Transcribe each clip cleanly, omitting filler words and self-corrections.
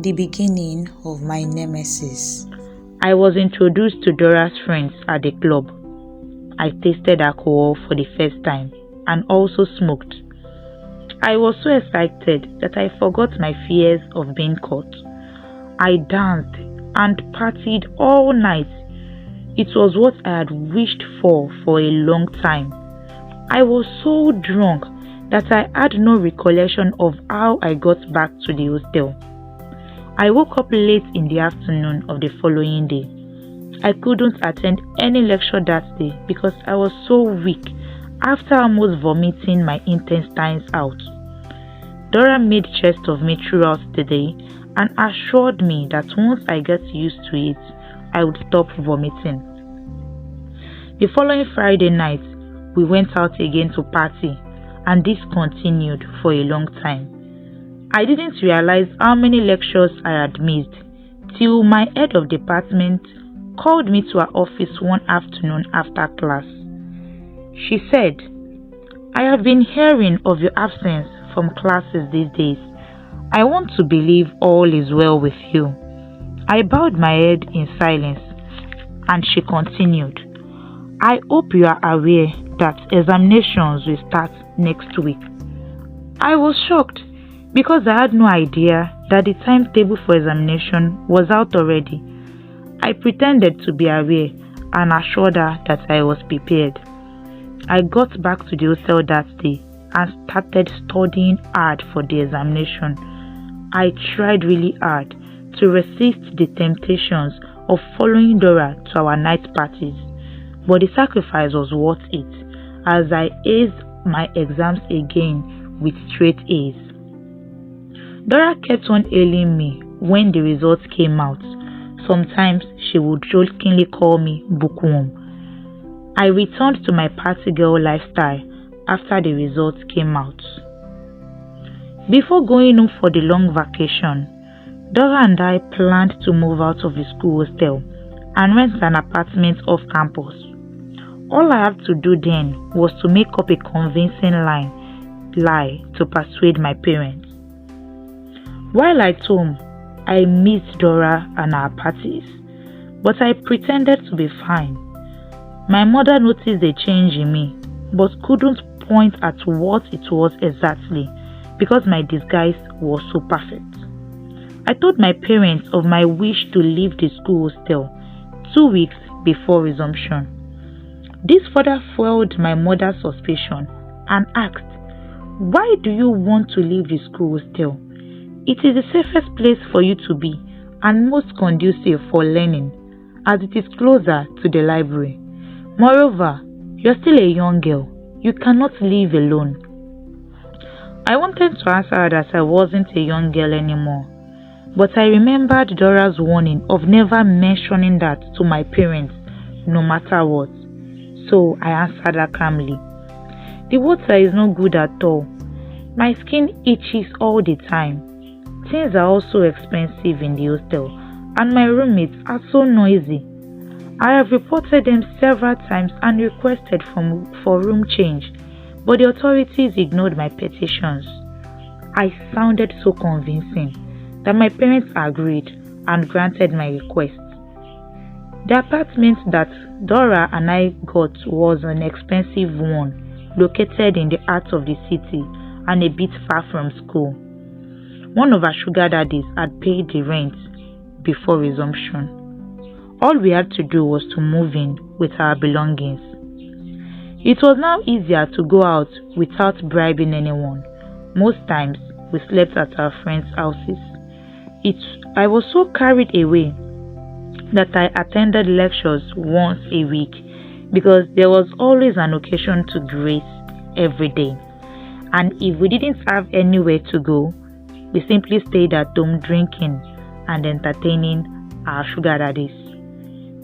The beginning of my nemesis. I was introduced to Dora's friends at the club. I tasted alcohol for the first time and also smoked. I was so excited that I forgot my fears of being caught. I danced and partied all night. It was what I had wished for a long time. I was so drunk that I had no recollection of how I got back to the hostel. I woke up late in the afternoon of the following day. I couldn't attend any lecture that day because I was so weak after almost vomiting my intestines out. Dora made jest of me throughout the day and assured me that once I get used to it, I would stop vomiting. The following Friday night, we went out again to party, and this continued for a long time. I didn't realize how many lectures I had missed till my head of department called me to her office one afternoon after class. She said, "I have been hearing of your absence from classes these days. I want to believe all is well with you." I bowed my head in silence, and she continued, "I hope you are aware that examinations will start next week." I was shocked because I had no idea that the timetable for examination was out already. I pretended to be aware and assured her that I was prepared. I got back to the hotel that day and started studying hard for the examination. I tried really hard to resist the temptations of following Dora to our night parties, but the sacrifice was worth it as I aced my exams again with straight A's. Dora kept on hailing me when the results came out. Sometimes she would jokingly call me bookworm. I returned to my party girl lifestyle after the results came out. Before going home for the long vacation, Dora and I planned to move out of the school hostel and rent an apartment off campus. All I had to do then was to make up a convincing lie to persuade my parents. While at home, I missed Dora and our parties, but I pretended to be fine. My mother noticed a change in me, but couldn't point at what it was exactly because my disguise was so perfect. I told my parents of my wish to leave the school hostel 2 weeks before resumption. This further fueled my mother's suspicion and asked, "Why do you want to leave the school hostel? It is the safest place for you to be and most conducive for learning, as it is closer to the library. Moreover, you are still a young girl. You cannot live alone." I wanted to answer her that I wasn't a young girl anymore, but I remembered Dora's warning of never mentioning that to my parents, no matter what. So I answered her calmly, "The water is not good at all. My skin itches all the time. Things are also expensive in the hostel, and my roommates are so noisy. I have reported them several times and requested for room change, but the authorities ignored my petitions." I sounded so convincing that my parents agreed and granted my request. The apartment that Dora and I got was an expensive one, located in the heart of the city and a bit far from school. One of our sugar daddies had paid the rent before resumption. All we had to do was to move in with our belongings. It was now easier to go out without bribing anyone. Most times, we slept at our friends' houses. I was so carried away that I attended lectures once a week because there was always an occasion to grace every day. And if we didn't have anywhere to go, we simply stayed at home drinking and entertaining our sugar daddies.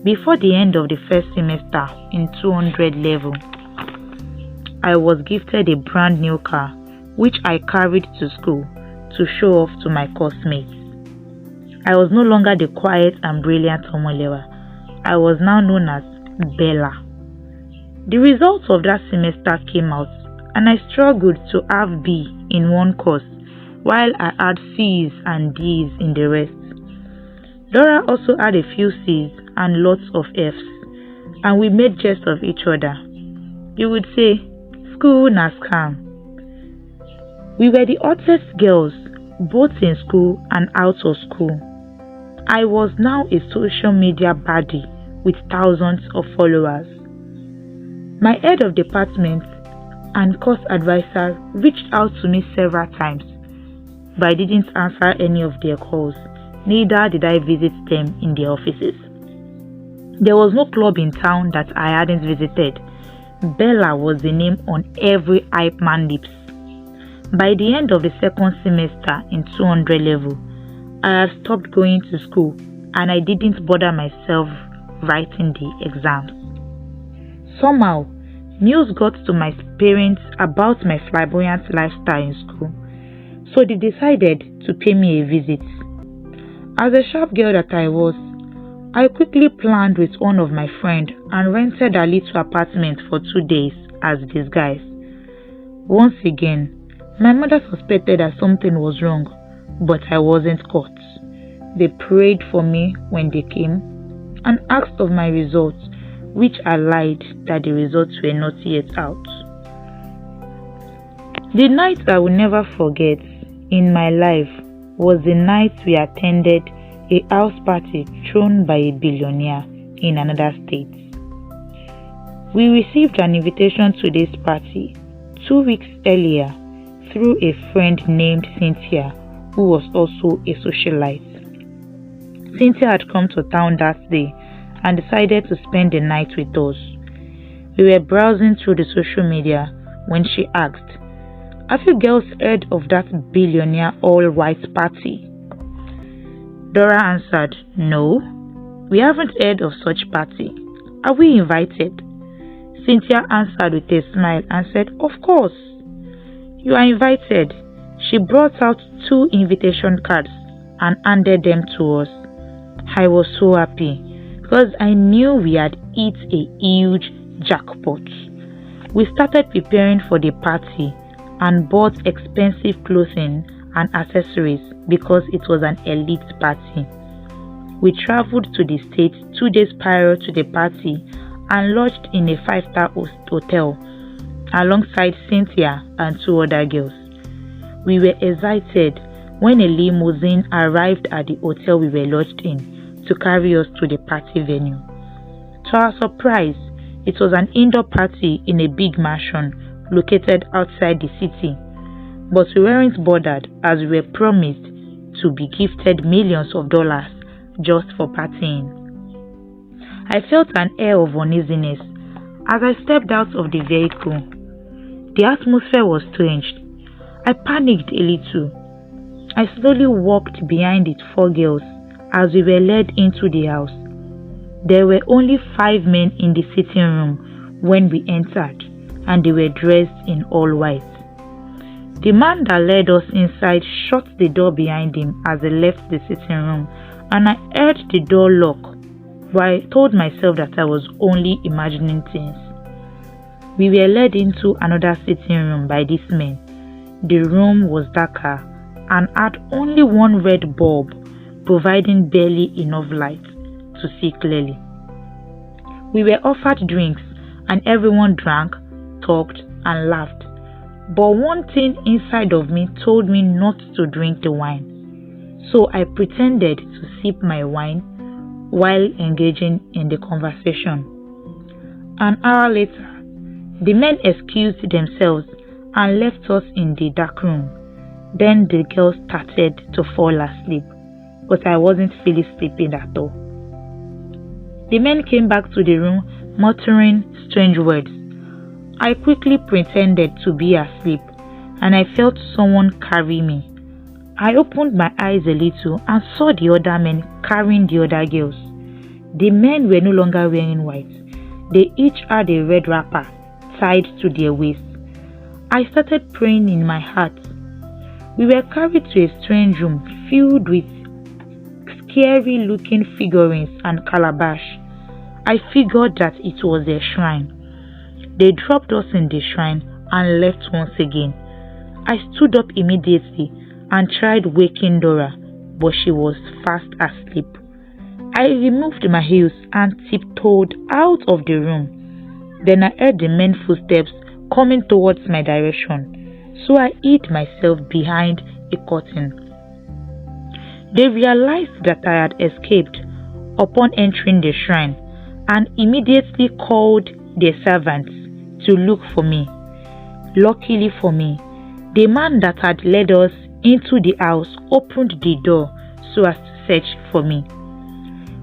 Before the end of the first semester in 200 level, I was gifted a brand new car, which I carried to school to show off to my classmates. I was no longer the quiet and brilliant Omolewa. I was now known as Bella. The results of that semester came out, and I struggled to have B in one course while I had C's and D's in the rest. Dora also had a few C's and lots of F's, and we made jest of each other. You would say, "School na scam." We were the hottest girls, both in school and out of school. I was now a social media baddie with thousands of followers. My head of department and course advisor reached out to me several times, but I didn't answer any of their calls. Neither did I visit them in their offices. There was no club in town that I hadn't visited. Bella was the name on every hype man lips. By the end of the second semester in 200 level, I had stopped going to school and I didn't bother myself writing the exams. Somehow, news got to my parents about my flamboyant lifestyle in school, so they decided to pay me a visit. As a sharp girl that I was, I quickly planned with one of my friends and rented a little apartment for 2 days as disguise. Once again, my mother suspected that something was wrong, but I wasn't caught. They prayed for me when they came and asked of my results, which I lied that the results were not yet out. The night I will never forget in my life was the night we attended a house party thrown by a billionaire in another state. We received an invitation to this party 2 weeks earlier through a friend named Cynthia, who was also a socialite. Cynthia had come to town that day and decided to spend the night with us. We were browsing through the social media when she asked, "Have you girls heard of that billionaire all-white party?" Dora answered, "No, we haven't heard of such party. Are we invited?" Cynthia answered with a smile and said, "Of course, you are invited." She brought out 2 invitation cards and handed them to us. I was so happy because I knew we had hit a huge jackpot. We started preparing for the party and bought expensive clothing and accessories because it was an elite party. We traveled to the States 2 days prior to the party and lodged in a 5-star hotel alongside Cynthia and 2 other girls. We were excited when a limousine arrived at the hotel we were lodged in to carry us to the party venue. To our surprise, it was an indoor party in a big mansion located outside the city, but we weren't bothered as we were promised to be gifted millions of dollars just for partying. I felt an air of uneasiness as I stepped out of the vehicle. The atmosphere was strange. I panicked a little. I slowly walked behind the 4 girls as we were led into the house. There were only 5 men in the sitting room when we entered, and they were dressed in all white. The man that led us inside shut the door behind him as he left the sitting room, and I heard the door lock, but I told myself that I was only imagining things. We were led into another sitting room by these men. The room was darker and had only 1 red bulb, providing barely enough light to see clearly. We were offered drinks and everyone drank, talked and laughed. But one thing inside of me told me not to drink the wine. So I pretended to sip my wine while engaging in the conversation. An hour later, the men excused themselves and left us in the dark room. Then the girls started to fall asleep, but I wasn't feeling sleepy at all. The men came back to the room muttering strange words. I quickly pretended to be asleep and I felt someone carry me. I opened my eyes a little and saw the other men carrying the other girls. The men were no longer wearing white. They each had a red wrapper tied to their waist. I started praying in my heart. We were carried to a strange room filled with scary looking figurines and calabash. I figured that it was a shrine. They dropped us in the shrine and left once again. I stood up immediately and tried waking Dora, but she was fast asleep. I removed my heels and tiptoed out of the room. Then I heard the men's footsteps coming towards my direction, so I hid myself behind a curtain. They realized that I had escaped upon entering the shrine and immediately called their servants to look for me. Luckily for me, the man that had led us into the house opened the door so as to search for me.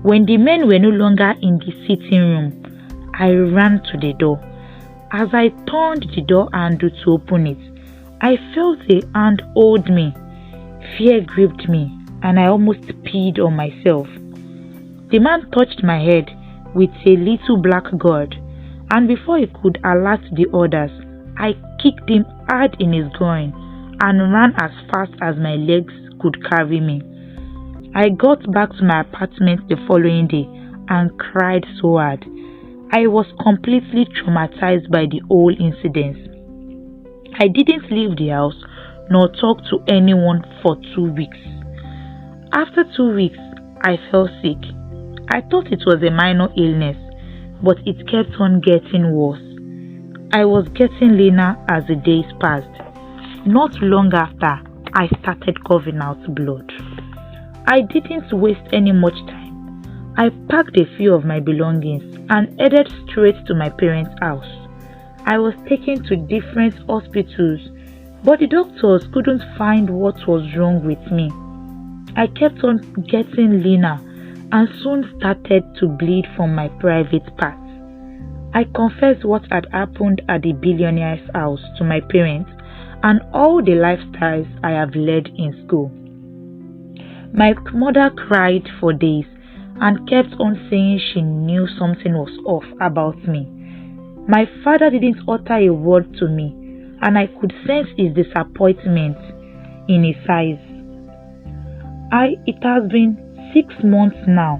When the men were no longer in the sitting room, I ran to the door. As I turned the door handle to open it, I felt a hand hold me. Fear gripped me and I almost peed on myself. The man touched my head with a little black gourd, and before he could alert the others, I kicked him hard in his groin and ran as fast as my legs could carry me. I got back to my apartment the following day and cried so hard. I was completely traumatized by the whole incident. I didn't leave the house nor talk to anyone for 2 weeks. After 2 weeks, I fell sick. I thought it was a minor illness, but it kept on getting worse. I was getting leaner as the days passed. Not long after, I started coughing out blood. I didn't waste any much time. I packed a few of my belongings and headed straight to my parents' house. I was taken to different hospitals, but the doctors couldn't find what was wrong with me. I kept on getting leaner and soon started to bleed from my private parts. I confessed what had happened at the billionaire's house to my parents and all the lifestyles I have led in school. My mother cried for days and kept on saying she knew something was off about me. My father didn't utter a word to me, and I could sense his disappointment in his eyes. It has been 6 months now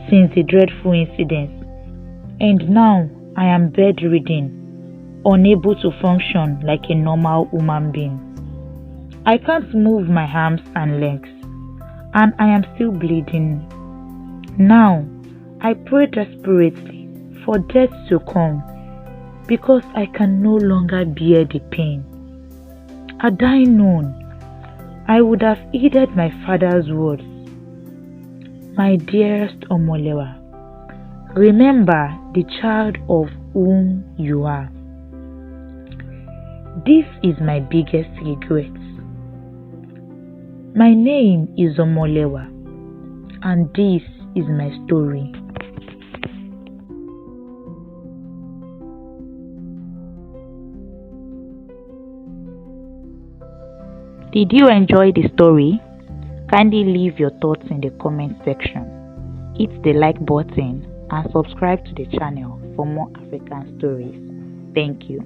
since the dreadful incident, and now I am bedridden, unable to function like a normal human being. I can't move my arms and legs, and I am still bleeding. Now, I pray desperately for death to come because I can no longer bear the pain. Had I known, I would have heeded my father's words. My dearest Omolewa, remember the child of whom you are. This is my biggest regret. My name is Omolewa, and this is my story. Did you enjoy the story? Kindly leave your thoughts in the comment section. Hit the like button and subscribe to the channel for more African stories. Thank you.